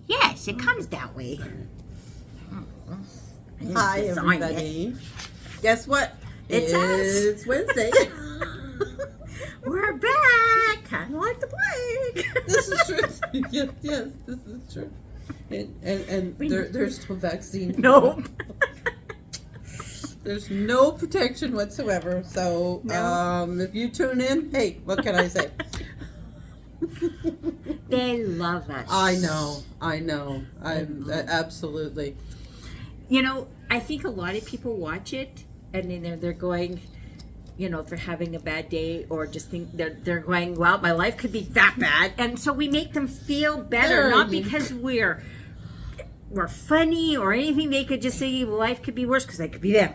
Yes, it comes that way. Hi, everybody. Guess what? It's It's Wednesday. We're back, kind of like the plague. This is true. Yes, this is true. And there's no vaccine. Nope. There's no protection whatsoever. So, if you tune in, hey, what can I say? They love us. I know. I'm absolutely. You know, I think a lot of people watch it and then they're going, you know, if they're having a bad day or just think they're going, well, my life could be that bad. And so we make them feel better, not because we're funny or anything. They could just say life could be worse because they could be them.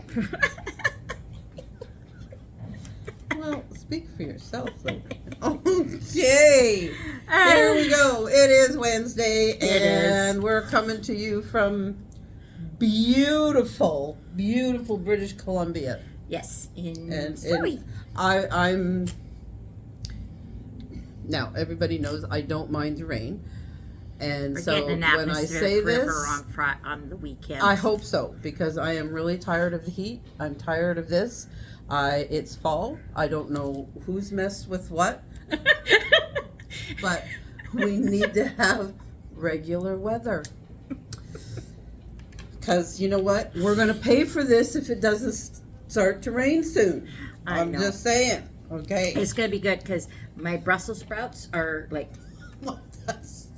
Well, speak for yourself. Okay. Here we go. It is Wednesday, and we're coming to you from beautiful British Columbia. Yes, And Surrey. I'm now everybody knows I don't mind the rain, and We're so getting an when I atmospheric say this, river on the weekend. I hope so, because I am really tired of the heat. I'm tired of this. It's fall. I don't know who's messed with what, but we need to have regular weather. Because you know what? We're going to pay for this if it doesn't start to rain soon. I'm just saying. Okay. It's going to be good because my Brussels sprouts are like... Well, that's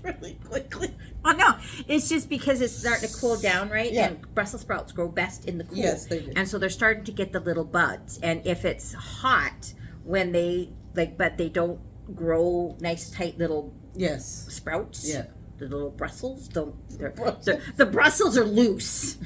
really quickly. Oh, no. It's just because it's starting to cool down, right? Yeah. And Brussels sprouts grow best in the cool. Yes, they do. And so they're starting to get the little buds. And if it's hot, when they... but they don't grow nice, tight little sprouts. Yeah. The little Brussels, the Brussels are loose.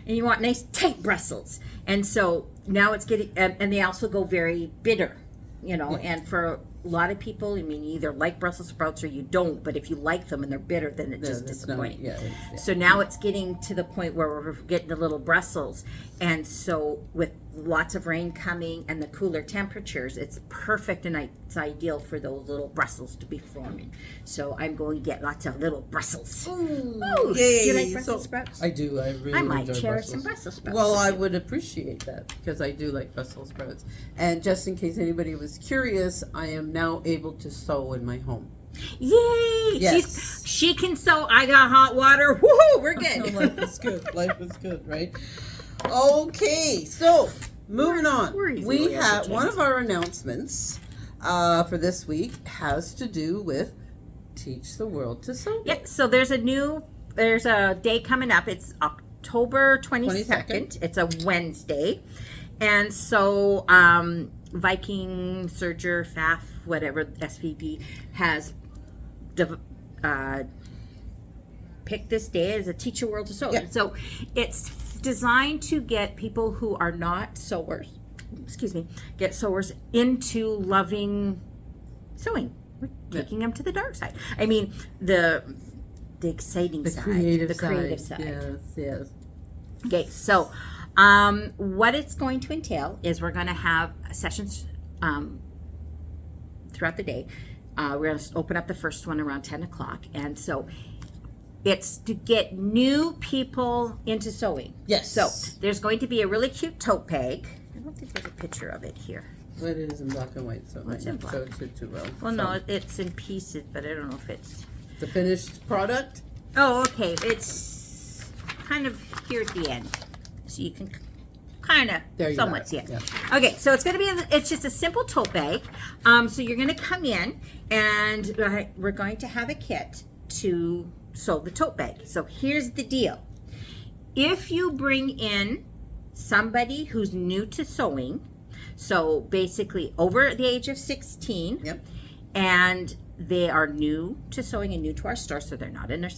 And you want nice, tight Brussels. And so now it's getting... and they also go very bitter, you know. Yeah. And for... a lot of people, I mean, you either like Brussels sprouts or you don't, but if you like them and they're bitter, then it's just disappointing. So now it's getting to the point where we're getting the little Brussels. And so with lots of rain coming and the cooler temperatures, it's perfect and it's ideal for those little Brussels to be forming. So I'm going to get lots of little Brussels. Ooh, yay. Do you like Brussels sprouts? I do. I really I might enjoy share Brussels. some Brussels sprouts. Well, I would appreciate that because I do like Brussels sprouts. And just in case anybody was curious, I am now able to sew in my home. Yay! Yes. She can sew. I got hot water. Woohoo! We're good. Life is good. Life is good, right? Okay, so moving on. We have one of our announcements for this week has to do with Teach the World to Sew. Yeah, so there's a day coming up. It's October 22nd. It's a Wednesday. And so Viking, Surger, FAF, whatever, SVP has picked this day as a Teach the World to Sew. Yeah. So it's designed to get people who are not sewers, get sewers into loving sewing. We're taking them to the dark side. I mean, the exciting side, the creative side. Yes. Okay, so what it's going to entail is we're going to have sessions throughout the day. We're going to open up the first one around 10 o'clock. And so it's to get new people into sewing. Yes. So there's going to be a really cute tote bag. I don't think there's a picture of it here. Well, it is in black and white, so it might not show it too well. Well, no, it's in pieces, but I don't know if it's... The finished product? Oh, okay. It's kind of here at the end. So you can kind of somewhat see it. Yeah. Okay, so it's going to be, it's just a simple tote bag. So you're going to come in and we're going to have a kit to sew the tote bag. So here's the deal. If you bring in somebody who's new to sewing, so basically over the age of 16, and they are new to sewing and new to our store, so they're not in our,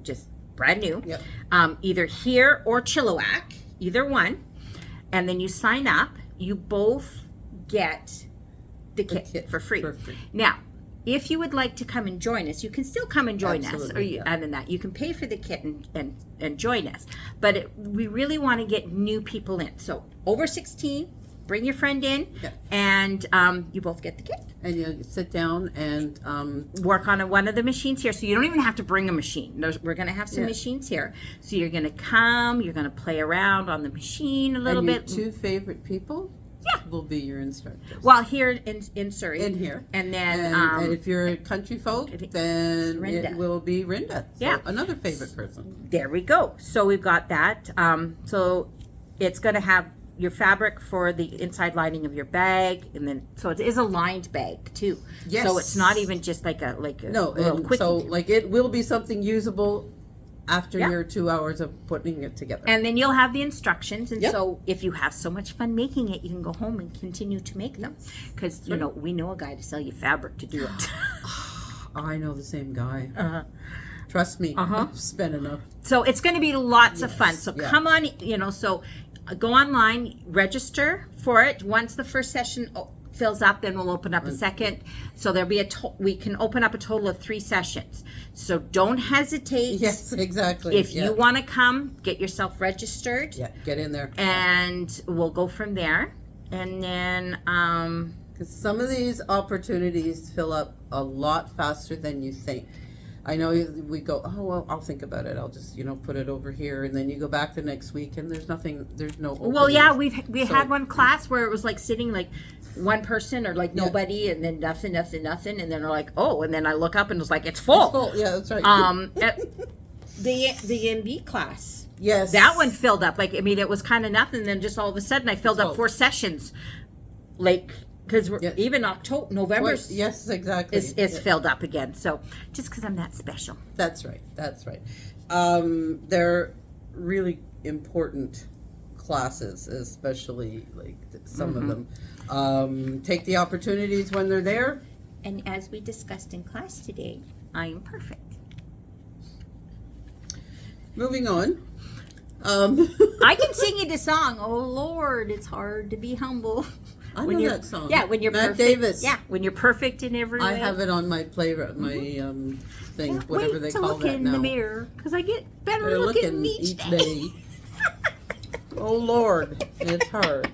just brand new, either here or Chilliwack, either one, and then you sign up, you both get the kit for free. Now, if you would like to come and join us, you can still come and join us. Or other than that, you can pay for the kit and join us. But we really want to get new people in. So over 16 bring your friend in, and you both get the kit. And you sit down and work on one of the machines here. So you don't even have to bring a machine. We're going to have some machines here. So you're going to come, you're going to play around on the machine a little bit. Your 2 favorite people will be your instructors. Well, here in Surrey. In here. And then... And if you're a country folk, then it will be Rinda. So another favorite person. There we go. So we've got that. So it's going to have your fabric for the inside lining of your bag, and then so it is a lined bag too. Yes. So it's not even just like a no, little quickie. So like it will be something usable after your 2 hours of putting it together. And then you'll have the instructions, and so if you have so much fun making it, you can go home and continue to make them, because you know we know a guy to sell you fabric to do it. I know the same guy. Trust me, I've spent enough. So it's going to be lots of fun. So come on, so go online, register for it. Once the first session fills up, then we'll open up a second. So there'll be we can open up a total of 3 sessions. So don't hesitate. Yes, exactly. If you want to come, get yourself registered. Yeah, get in there. And we'll go from there. And then... because some of these opportunities fill up a lot faster than you think. I know we go, oh, well, I'll think about it. I'll just, put it over here. And then you go back the next week and there's no openings. Well, yeah, we had one class where it was like sitting like one person or like nobody and then nothing. And then they're like, oh, and then I look up and it's like, it's full. It's full. Yeah, that's right. The MB class. Yes. That one filled up. Like, I mean, it was kind of nothing. Then just all of a sudden I filled up 4 sessions. Like... because even November is filled up again. So just because I'm that special. That's right. They're really important classes, especially like some of them. Take the opportunities when they're there. And as we discussed in class today, I am perfect. Moving on. I can sing you the song. Oh Lord, it's hard to be humble. I know that song. Yeah, when you're Matt perfect. Davis. Yeah, when you're perfect in every way. I have it on my thing, whatever they call that now. Wait to look in the mirror, because I get better looking each day. Oh Lord, it's hard.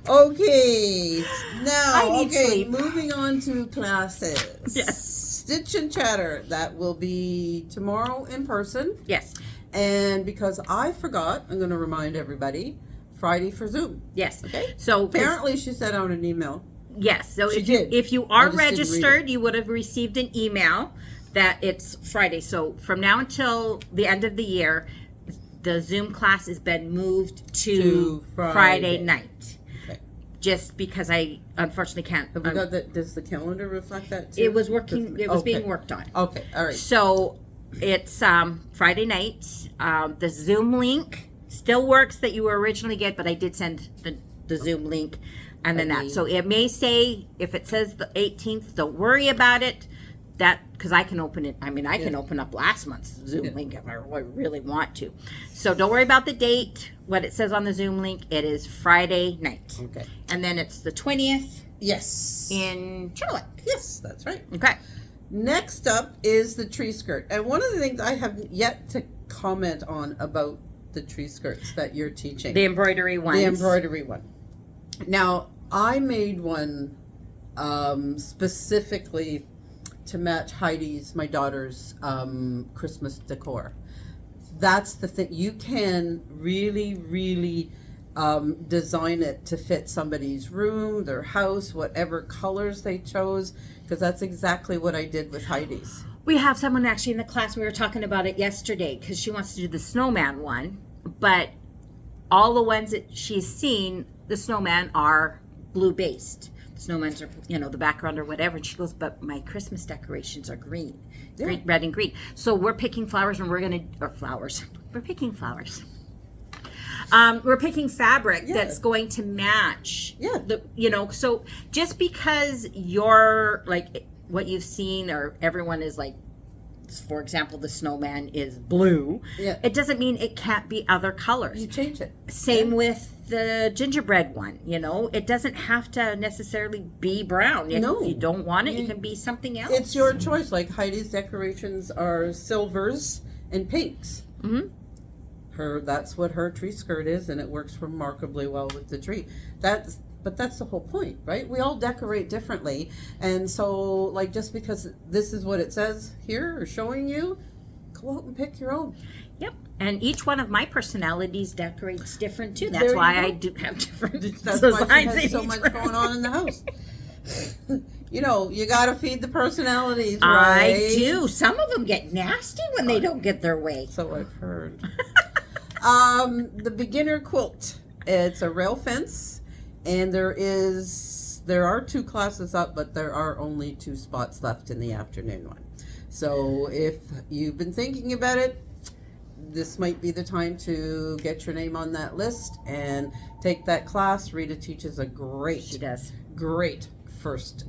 Okay, now sleep. Moving on to classes. Yes. Stitch and Chatter, that will be tomorrow in person. Yes. And because I forgot, I'm going to remind everybody. Friday for Zoom. Yes. Okay. So apparently she sent out an email. Yes. So did. If you are registered, you would have received an email that it's Friday. So from now until the end of the year, the Zoom class has been moved to Friday night. Okay. Just because I unfortunately can't. Have we got that? Does the calendar reflect that too? It was working. It was being worked on. Okay. All right. So it's Friday night. The Zoom link still works that you were originally get, but I did send the Zoom link and then that. So it may say, if it says the 18th, don't worry about it. That, because I can open it. I mean, I can open up last month's Zoom link if I really want to. So don't worry about the date. What it says on the Zoom link, it is Friday night. Okay. And then it's the 20th. Yes. In Charlotte. Yes, that's right. Okay. Next up is the tree skirt. And one of the things I have yet to comment on about the tree skirts that you're teaching. The embroidery ones. The embroidery one. Now, I made one specifically to match Heidi's, my daughter's, Christmas decor. That's the thing. You can really, really design it to fit somebody's room, their house, whatever colors they chose, because that's exactly what I did with Heidi's. We have someone actually in the class, we were talking about it yesterday, because she wants to do the snowman one, but all the ones that she's seen, the snowman are blue based. The snowmans are, the background or whatever. And she goes, but my Christmas decorations are green, red and green. So we're picking flowers and we're picking flowers. We're picking fabric that's going to match. So just because you're like, what you've seen or everyone is like, for example, the snowman is blue. Yeah. It doesn't mean it can't be other colors. You change it. Same with the gingerbread one. It doesn't have to necessarily be brown. No. If you don't want it, it can be something else. It's your choice. Like Heidi's decorations are silvers and pinks. Mm-hmm. That's what her tree skirt is, and it works remarkably well with the tree. But that's the whole point, right? We all decorate differently, and so like just because this is what it says here or showing you, go out and pick your own. Yep. And each one of my personalities decorates different too. That's There you why go. I do have different That's designs why she has in so each much room. going on in the house. You know, you got to feed the personalities, I right? do. Some of them get nasty when they don't get their way. So I've heard. The beginner quilt. It's a rail fence, and there are 2 classes up, but there are only 2 spots left in the afternoon one. So if you've been thinking about it, this might be the time to get your name on that list and take that class. Rita teaches a great first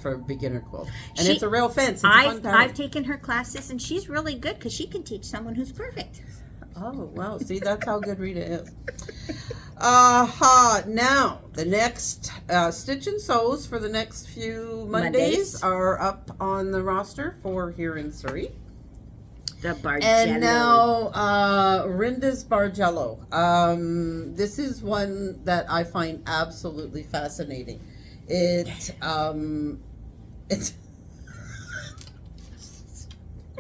for beginner quilt, and it's a rail fence. It's a fun pattern. I've taken her classes, and she's really good because she can teach someone who's perfect. Oh, wow. See, that's how good Rita is. Now, the next Stitch and Sews for the next few Mondays are up on the roster for here in Surrey. The Bargello. And now, Rinda's Bargello. This is one that I find absolutely fascinating. It's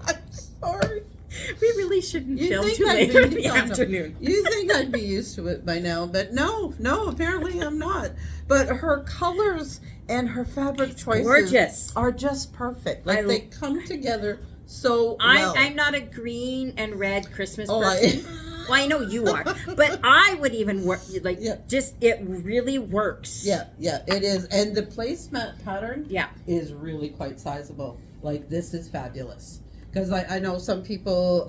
I'm sorry. We really shouldn't film think too I'd later in be- the no, no. afternoon. You think I'd be used to it by now, but no, apparently I'm not. But her colors and her fabric choices gorgeous. are just perfect. Like they come together so well. I'm not a green and red Christmas Oh, person. Well, I know you are, but I would even work Yeah. just it really works. Yeah, it is. And the placemat pattern Yeah. is really quite sizable. Like this is fabulous. Because I know some people,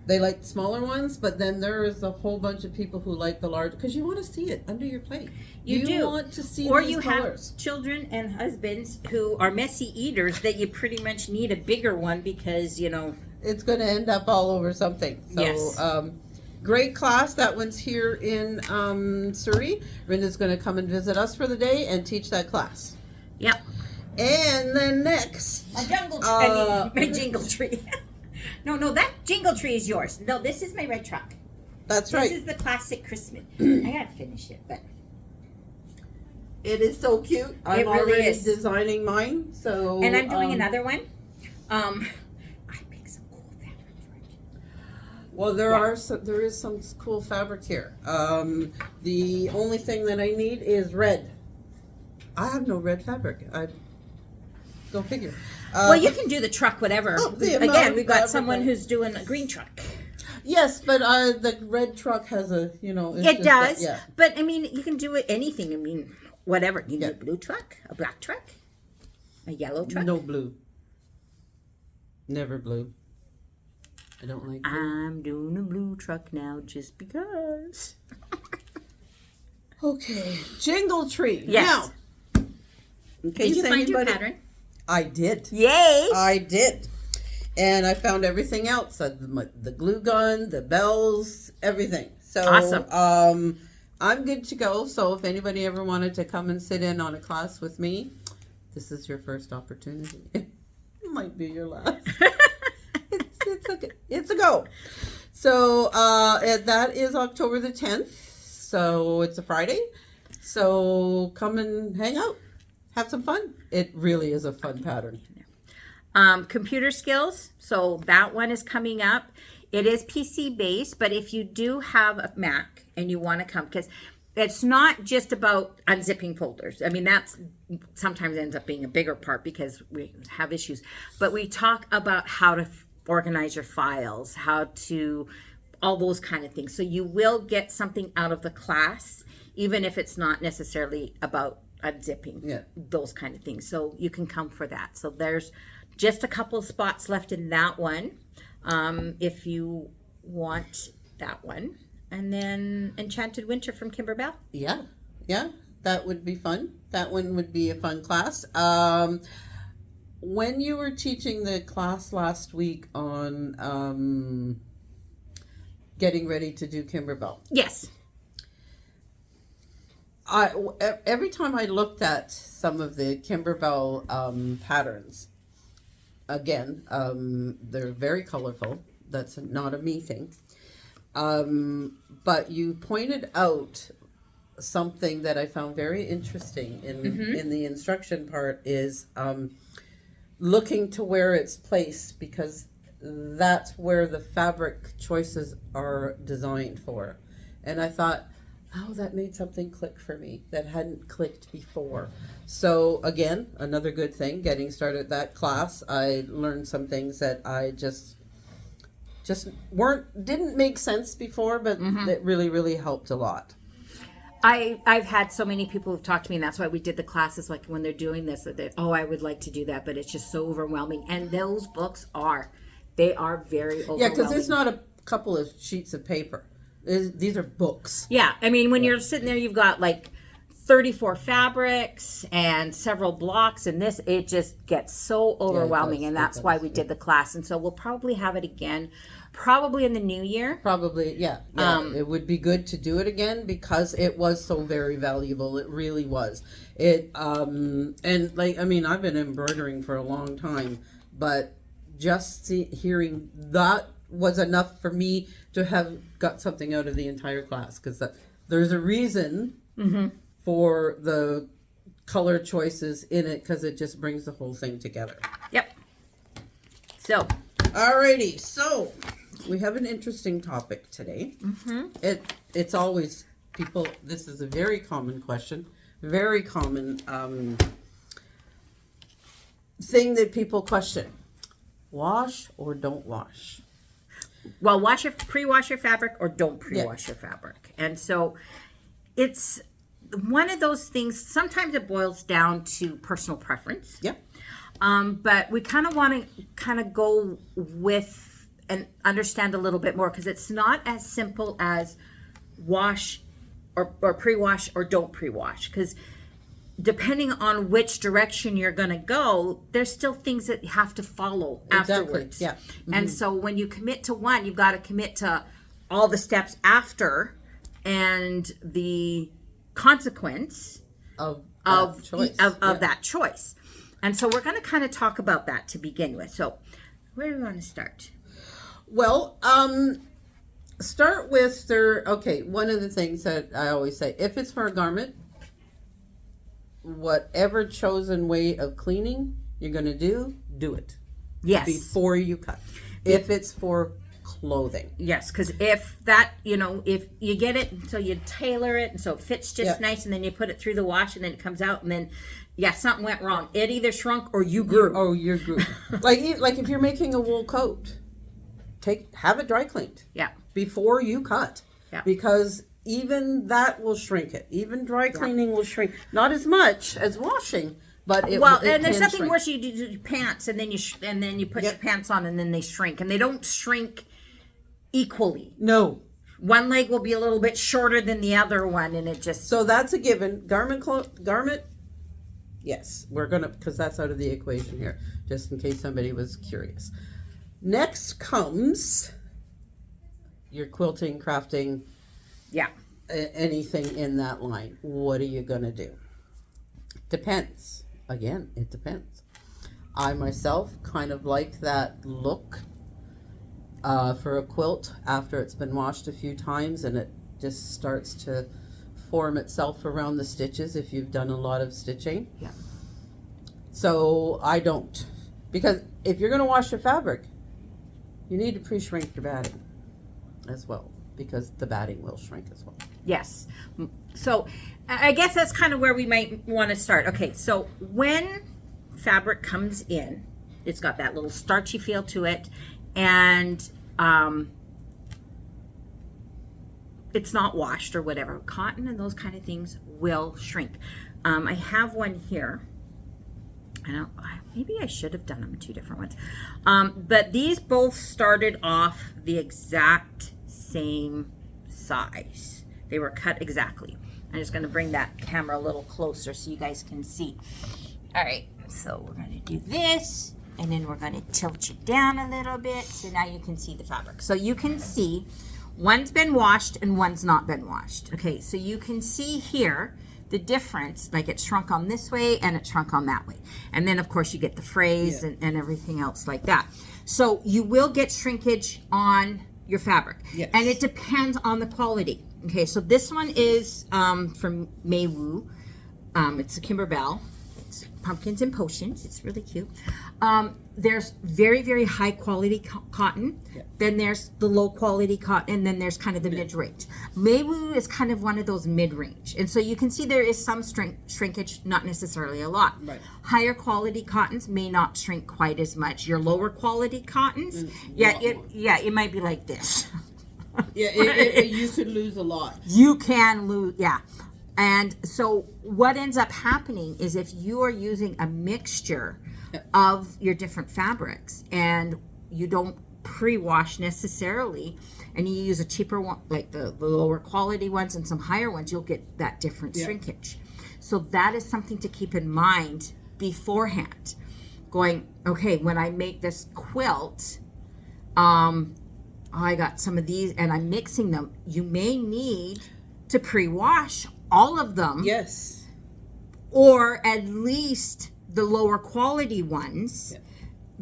they like smaller ones, but then there is a whole bunch of people who like the large, because you want to see it under your plate. You do. Want to see or these you colors. have children and husbands who are messy eaters that you pretty much need a bigger one because, It's going to end up all over something. So, Yes. Great class. That one's here in Surrey. Rinda's going to come and visit us for the day and teach that class. Yep. And then next, My jungle tree. I mean, my jingle tree. No, that jingle tree is yours. No, this is my red truck. that's right. This is the classic Christmas. I gotta finish it, but It is so cute. I'm It really already is. designing mine. So and I'm doing another one. I picked some cool fabric for it. Well, there is some cool fabric here. The only thing that I need is red. I have no red fabric. Go figure. Well, you can do the truck, whatever. the amount Again, of we've got fabric someone I- who's doing a green truck. Yes, but the red truck has a it's It just does, yeah. but I mean, you can do it anything. I mean, whatever. You need a blue truck, a black truck, a yellow truck. No blue. Never blue. I don't like blue. I'm doing a blue truck now just because. Okay, jingle tree. Yes. Now, in case Did you find your anybody- pattern? I did. Yay! I did. And I found everything else. The glue gun, the bells, everything. So Awesome. I'm good to go. So if anybody ever wanted to come and sit in on a class with me, this is your first opportunity. It might be your last. It's a go. So that is October the 10th. So it's a Friday. So come and hang out. Have some fun. It really is a fun pattern. Computer skills. So that one is coming up. It is PC based, but if you do have a Mac and you want to come, because it's not just about unzipping folders. I mean, that's sometimes ends up being a bigger part because we have issues. But we talk about how to organize your files, how to, all those kind of things. So you will get something out of the class, even if it's not necessarily about unzipping, those kind of things. So you can come for that. So there's just a couple of spots left in that one, if you want that one. And then Enchanted Winter from Kimberbell. Yeah, that would be fun. That one would be a fun class. When you were teaching the class last week on getting ready to do Kimberbell, Yes. every time I looked at some of the Kimberbell patterns, again, they're very colorful. That's not a me thing. But you pointed out something that I found very interesting in the instruction part is looking to where it's placed, because that's where the fabric choices are designed for. And I thought, oh, that made something click for me that hadn't clicked before. So again, another good thing, getting started that class, I learned some things that I just didn't make sense before, but that really, really helped a lot. I've had so many people who've talked to me, and that's why we did the classes, like when they're doing this, that I would like to do that, but it's just so overwhelming. And those books are very overwhelming. Yeah, because it's not a couple of sheets of paper. These are books. Yeah, I mean, when you're sitting there, you've got like 34 fabrics and several blocks, and it just gets so overwhelming, and that's why we did the class. And so we'll probably have it again, probably in the new year. Probably, yeah. It would be good to do it again because it was so very valuable. It really was. And like, I mean, I've been embroidering for a long time, but just hearing that was enough for me to have got something out of the entire class, because there's a reason for the color choices in it, because it just brings the whole thing together. Yep. So. Alrighty, so we have an interesting topic today. It's always people, this is a very common question, very common thing that people question. Wash or don't wash? Well, pre-wash your fabric or don't pre-wash your fabric. And so it's one of those things, sometimes it boils down to personal preference. Yep. But we kind of want to go with and understand a little bit more, because it's not as simple as wash or pre-wash or don't pre-wash, because depending on which direction you're going to go, there's still things that you have to follow afterwards. Yeah. And so when you commit to one, you've got to commit to all the steps after and the consequence of that choice. And so we're going to kind of talk about that to begin with. So where do we want to start? Well, start with one of the things that I always say, if it's for a garment, whatever chosen way of cleaning you're going to do it. Yes. Before you cut. If it's for clothing. Yes, because if that, if you get it, so you tailor it, and so it fits just nice, and then you put it through the wash, and then it comes out, and then, something went wrong. It either shrunk or you grew. You grew. like if you're making a wool coat, have it dry cleaned. Yeah. Before you cut. Yeah. Because even that will shrink it. Even dry cleaning will shrink. Not as much as washing, but it and there's nothing shrink. worse. You do your pants, and then you put your pants on, and then they shrink, and they don't shrink equally. No. One leg will be a little bit shorter than the other one, and it just. So that's a given. Garment. Yes, we're gonna, because that's out of the equation here, just in case somebody was curious. Next comes your quilting, crafting. Yeah. Anything in that line. What are you going to do? Depends. Again, it depends. I myself kind of like that look for a quilt after it's been washed a few times, and it just starts to form itself around the stitches if you've done a lot of stitching. Yeah. So I don't. Because if you're going to wash your fabric, you need to pre-shrink your batting as well, because the batting will shrink as well. Yes. So I guess that's kind of where we might want to start. Okay, so when fabric comes in, it's got that little starchy feel to it, and it's not washed or whatever. Cotton and those kind of things will shrink. I have one here. Maybe I should have done them in two different ones. But these both started off the exact same size. They were cut exactly. I'm just going to bring that camera a little closer so you guys can see. All right, so we're going to do this, and then we're going to tilt you down a little bit so now you can see the fabric. So you can see one's been washed and one's not been washed. Okay, so you can see here the difference, like it shrunk on this way and it shrunk on that way. And then of course you get the frays and everything else like that. So you will get shrinkage on your fabric. Yes. And it depends on the quality. Okay, so this one is from Maywu. It's a Kimberbell. It's pumpkins and potions. It's really cute. There's very, very high quality cotton. Yep. Then there's the low quality cotton, and then there's kind of the mid-range. Maywu is kind of one of those mid-range. And so you can see there is some shrinkage, not necessarily a lot. Right. Higher quality cottons may not shrink quite as much. Your lower quality cottons, it might be like this. You could lose a lot. You can lose, yeah. And so what ends up happening is if you are using a mixture of your different fabrics and you don't pre-wash necessarily, and you use a cheaper one, like the lower quality ones and some higher ones, you'll get that different shrinkage. So that is something to keep in mind beforehand. Going, okay, when I make this quilt, I got some of these and I'm mixing them. You may need to pre-wash all of them. Yes. Or at least the lower quality ones,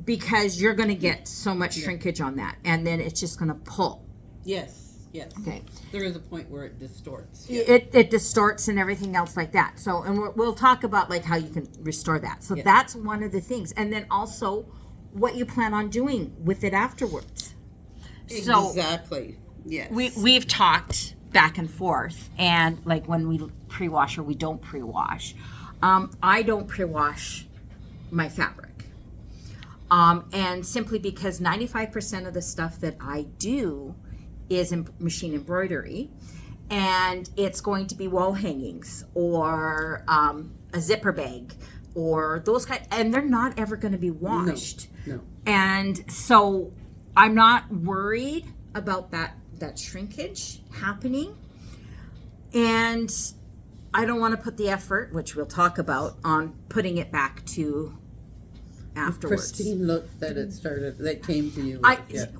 because you're going to get so much shrinkage on that, and then it's just going to pull. Yes. Okay. There is a point where it distorts. It distorts and everything else like that. So, and we'll talk about like how you can restore that. So that's one of the things, and then also what you plan on doing with it afterwards. Exactly. Yes. We've talked back and forth, and like when we pre-wash or we don't pre-wash. I don't pre-wash my fabric. And simply because 95% of the stuff that I do is machine embroidery, and it's going to be wall hangings or a zipper bag or those kind, and they're not ever going to be washed. No. And so I'm not worried about that shrinkage happening. And I don't want to put the effort, which we'll talk about, on putting it back to afterwards. Pristine look that came to you.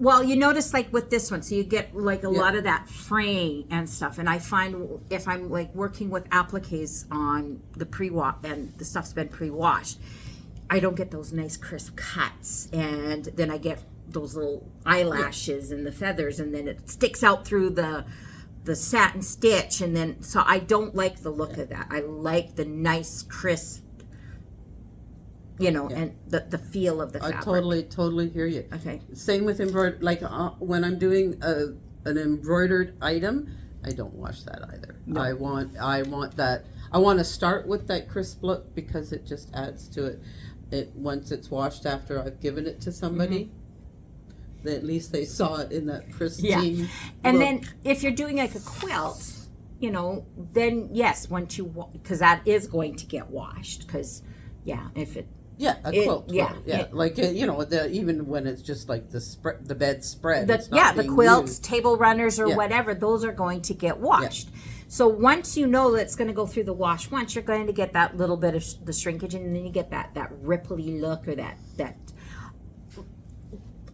Well, you notice like with this one, so you get like a lot of that fraying and stuff. And I find if I'm like working with appliques on the pre-wash and the stuff's been pre-washed, I don't get those nice crisp cuts, and then I get those little eyelashes and the feathers, and then it sticks out through the satin stitch, and then so I don't like the look of that. I like the nice crisp, and the feel of the fabric. I totally hear you. Okay. Same with embroidered. Like when I'm doing an embroidered item, I don't wash that either. No. I want that. I want to start with that crisp look because it just adds to it. Once it's washed after I've given it to somebody. Mm-hmm. At least they saw it in that pristine and look. Then if you're doing like a quilt, then yes, once you, because that is going to get washed, because if it quilt, like even when it's just like the bed spread, the quilts, used. Table runners or whatever, those are going to get washed. So once you know that it's going to go through the wash once, you're going to get that little bit of the shrinkage, and then you get that ripply look, or that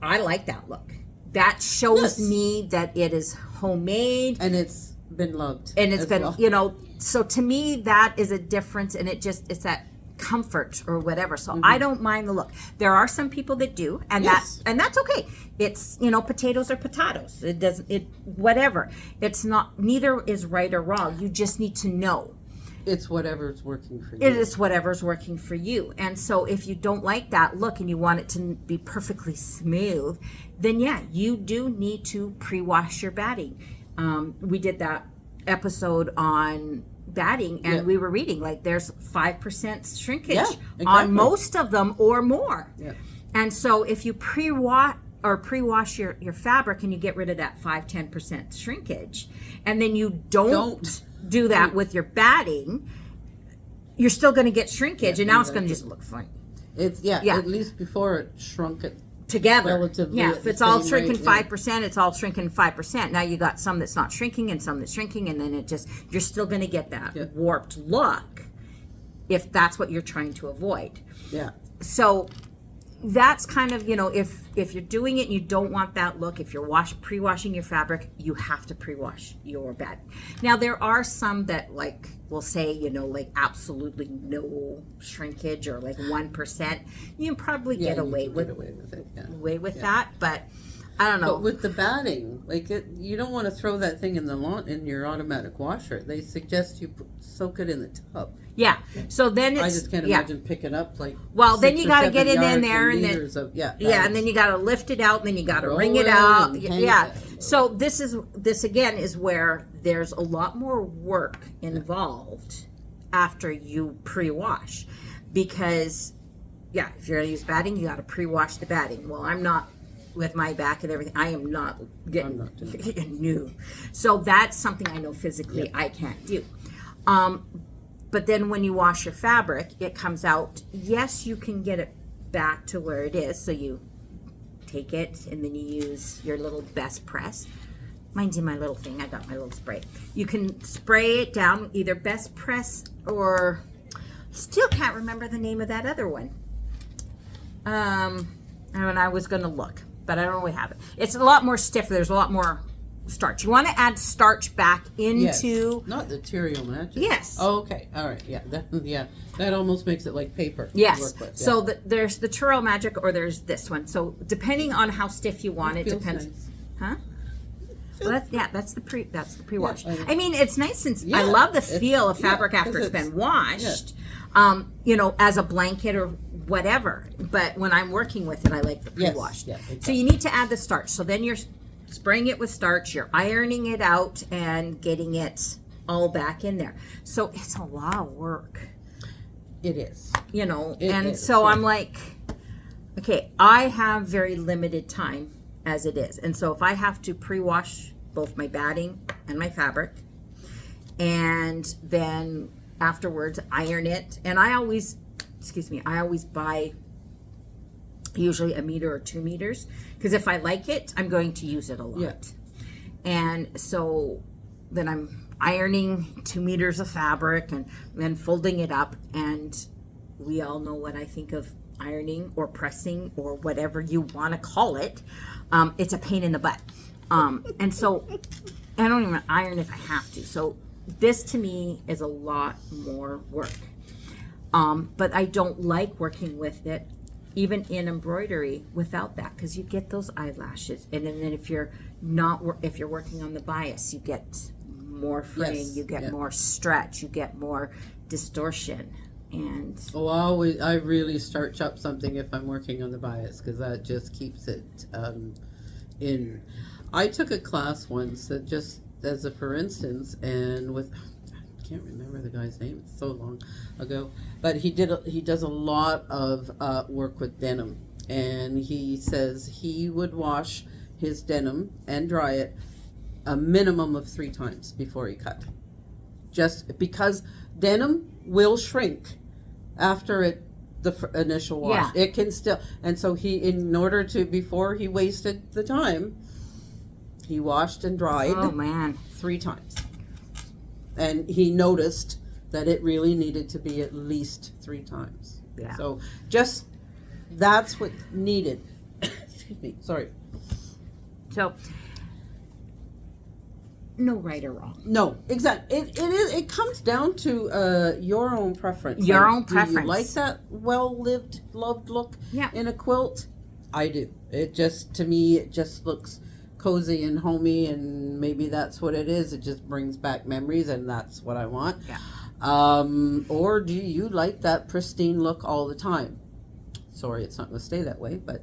I like that look. That shows me that it is homemade. And it's been loved. And it's been, so to me, that is a difference, and it's that comfort or whatever. So I don't mind the look. There are some people that do, and that's okay. It's, potatoes are potatoes. Whatever. It's not, neither is right or wrong. You just need to know. It's whatever's working for you. It is whatever's working for you. And so if you don't like that look and you want it to be perfectly smooth, then you do need to pre-wash your batting. We did that episode on batting, and we were reading like there's 5% shrinkage on most of them or more. Yeah. And so if you pre-wash your fabric and you get rid of that 5-10% shrinkage, and then you don't do that with your batting, you're still going to get shrinkage, and now it's going to just look funny. It's at least before it shrunk it together. Relatively, if it's all shrinking 5%, it's all shrinking 5%. Now you got some that's not shrinking and some that's shrinking, and then you're still going to get that warped look if that's what you're trying to avoid. Yeah. So that's kind of, if you're doing it and you don't want that look, if you're pre-washing your fabric, you have to pre-wash your bed. Now, there are some that will say, like absolutely no shrinkage or like 1%. You can probably get away with it. Away with that. But I don't know. But with the batting, like you don't want to throw that thing in the lawn in your automatic washer. They suggest you soak it in the tub. Yeah. So then it's, I just can't imagine picking up like. Well, then you got to 6 or get 7 it in yards there, and then and then you got to lift it out, and then you got to wring it out. Yeah. So this again is where there's a lot more work involved after you pre-wash, because if you're gonna use batting, you got to pre-wash the batting. Well, I'm not. With my back and everything, I am not getting new. So that's something I know physically I can't do. But then when you wash your fabric, it comes out. Yes, you can get it back to where it is. So you take it and then you use your little best press. Mine's in my little thing. I got my little spray. You can spray it down, either best press or still can't remember the name of that other one. And I was going to look. But I don't really have it. It's a lot more stiff. There's a lot more starch. You want to add starch back into... Not the Terrio Magic. Yes. Oh, okay. All right. Yeah. That almost makes it like paper. Yes. To work with. Yeah. So there's the Terrio Magic, or there's this one. So depending on how stiff you want it depends. Nice. Huh? Well, that's the pre-wash. Yeah, I mean, it's nice since I love the feel of fabric after it's been washed. As a blanket or whatever. But when I'm working with it, I like the pre-wash. Yes. Exactly. So you need to add the starch. So then you're spraying it with starch, you're ironing it out and getting it all back in there. So it's a lot of work. It is. I'm like, okay, I have very limited time as it is. And so if I have to pre-wash both my batting and my fabric, and then afterwards iron it, and I always buy usually 1 meter or 2 meters, because if I like it, I'm going to use it a lot. Yeah. And so then I'm ironing 2 meters of fabric and then folding it up, and we all know what I think of ironing or pressing or whatever you want to call it. It's a pain in the butt. And so I don't even iron if I have to. So this to me is a lot more work. But I don't like working with it, even in embroidery, without that, because you get those eyelashes, and then if you're working on the bias, you get more fraying, you get more stretch, you get more distortion, and I really starch up something if I'm working on the bias, because that just keeps it in. I took a class once that just as a for instance, and with. Can't remember the guy's name, it's so long ago, but he does a lot of work with denim, and he says he would wash his denim and dry it a minimum of 3 times before he cut, just because denim will shrink after the initial wash. It can still, and so before he wasted the time, he washed and dried 3 times. And he noticed that it really needed to be at least 3 times. Yeah. So that's what needed. Excuse me. Sorry. So no right or wrong. No, exactly. It comes down to your own preference. Your own preference. Do you like that well-lived, loved look in a quilt? I do. To me, it just looks cozy and homey, and maybe that's what it is. It just brings back memories, and that's what I want. Or do you like that pristine look all the time? Sorry, it's not going to stay that way, but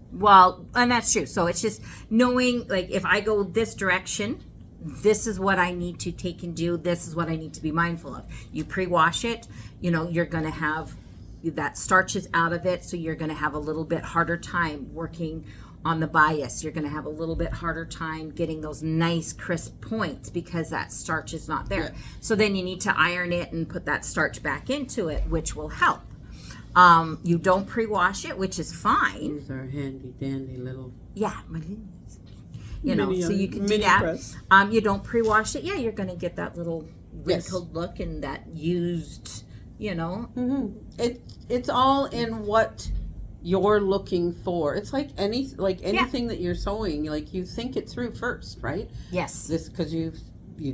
and that's true. So it's just knowing, like, if I go this direction, this is what I need to take and do, this is what I need to be mindful of. You pre-wash it, you're going to have that starches out of it, so you're going to have a little bit harder time working on the bias. You're going to have a little bit harder time getting those nice crisp points because that starch is not there. So then you need to iron it and put that starch back into it, which will help. You don't pre-wash it, which is fine. These are handy dandy little. So you can do that. You don't pre-wash it. You're going to get that little wrinkled look and that used, It's all in what you're looking for. It's like anything that you're sewing, like you think it through first, right? Yes. This because you've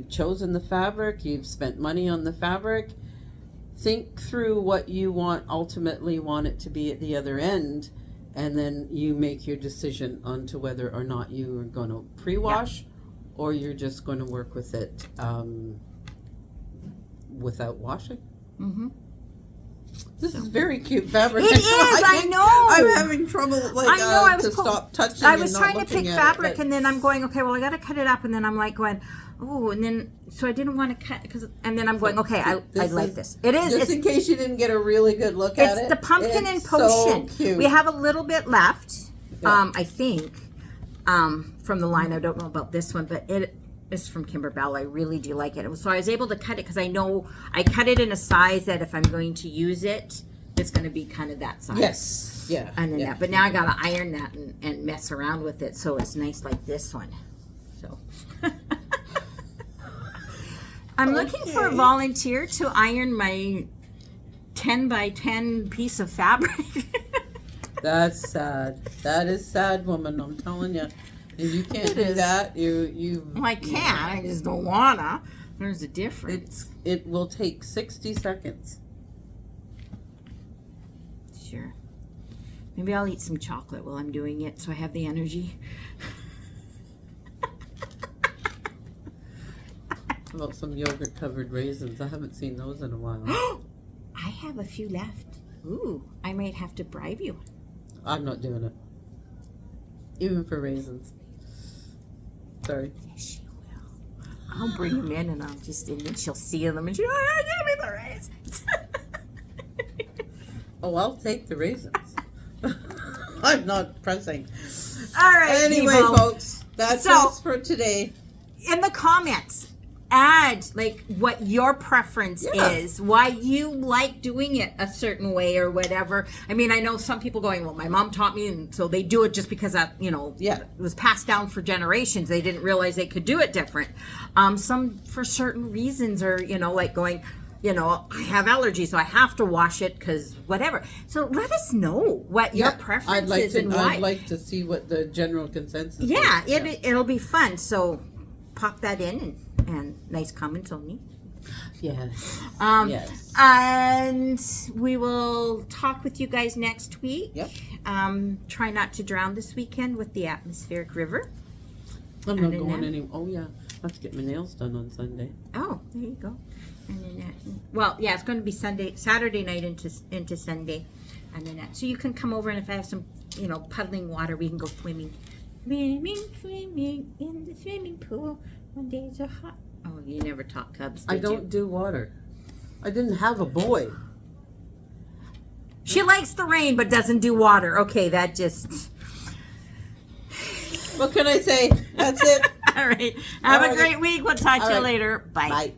chosen the fabric, you've spent money on the fabric. Think through what you ultimately want it to be at the other end, and then you make your decision on to whether or not you are going to pre-wash or you're just going to work with it without washing. Mm-hmm. This is very cute fabric. It is, I know. I'm having trouble stop touching. I was trying to pick fabric, and then I'm going, okay, well, I got to cut it up, and then I'm like going, oh, and then so I didn't want to cut and then I'm going, okay, I like this. It is. Just in case you didn't get a really good look at it. It's the pumpkin and potion. So cute. We have a little bit left, I think, from the line. I don't know about this one, but it is from Kimberbell. I really do like it. So I was able to cut it because I know I cut it in a size that if I'm going to use it, it's going to be kind of that size. Yes. Yeah. And then that. But now I got to iron that and mess around with it so it's nice like this one. So I'm looking for a volunteer to iron my 10 by 10 piece of fabric. That's sad. That is sad, woman. I'm telling you. And you can't do that. Well, I can. I just don't wanna. There's a difference. It will take 60 seconds. Sure. Maybe I'll eat some chocolate while I'm doing it so I have the energy. How about some yogurt covered raisins? I haven't seen those in a while. I have a few left. Ooh, I might have to bribe you. I'm not doing it. Even for raisins. Sorry. Yes, she will. I'll bring them in and then she'll see them and she'll, give me the raisins. Oh, I'll take the raisins. I'm not pressing. All right, anyway, people. folks, that's us for today. In the comments, add like what your preference is, why you like doing it a certain way or whatever. I mean, I know some people going, well, my mom taught me, and so they do it just because that, it was passed down for generations. They didn't realize they could do it different. Some for certain reasons are, like going, I have allergies, so I have to wash it because whatever. So let us know what your preference is and why. I'd like to see what the general consensus is. Yeah, it'll be fun. So pop that in and nice comments only. Yes. Yes. And we will talk with you guys next week. Yep. Try not to drown this weekend with the atmospheric river. I'm not going anywhere. Oh, yeah. I have to get my nails done on Sunday. Oh, there you go. And then it's going to be Saturday night into Sunday. And then so you can come over, and if I have some, puddling water, we can go swimming. Swimming in the swimming pool. One day it's hot. Oh, you never taught Cubs, did I don't do water. I didn't have a boy. She likes the rain, but doesn't do water. Okay, that just... What can I say? That's it. All right. Have a great week. We'll talk to you later. Bye. Bye.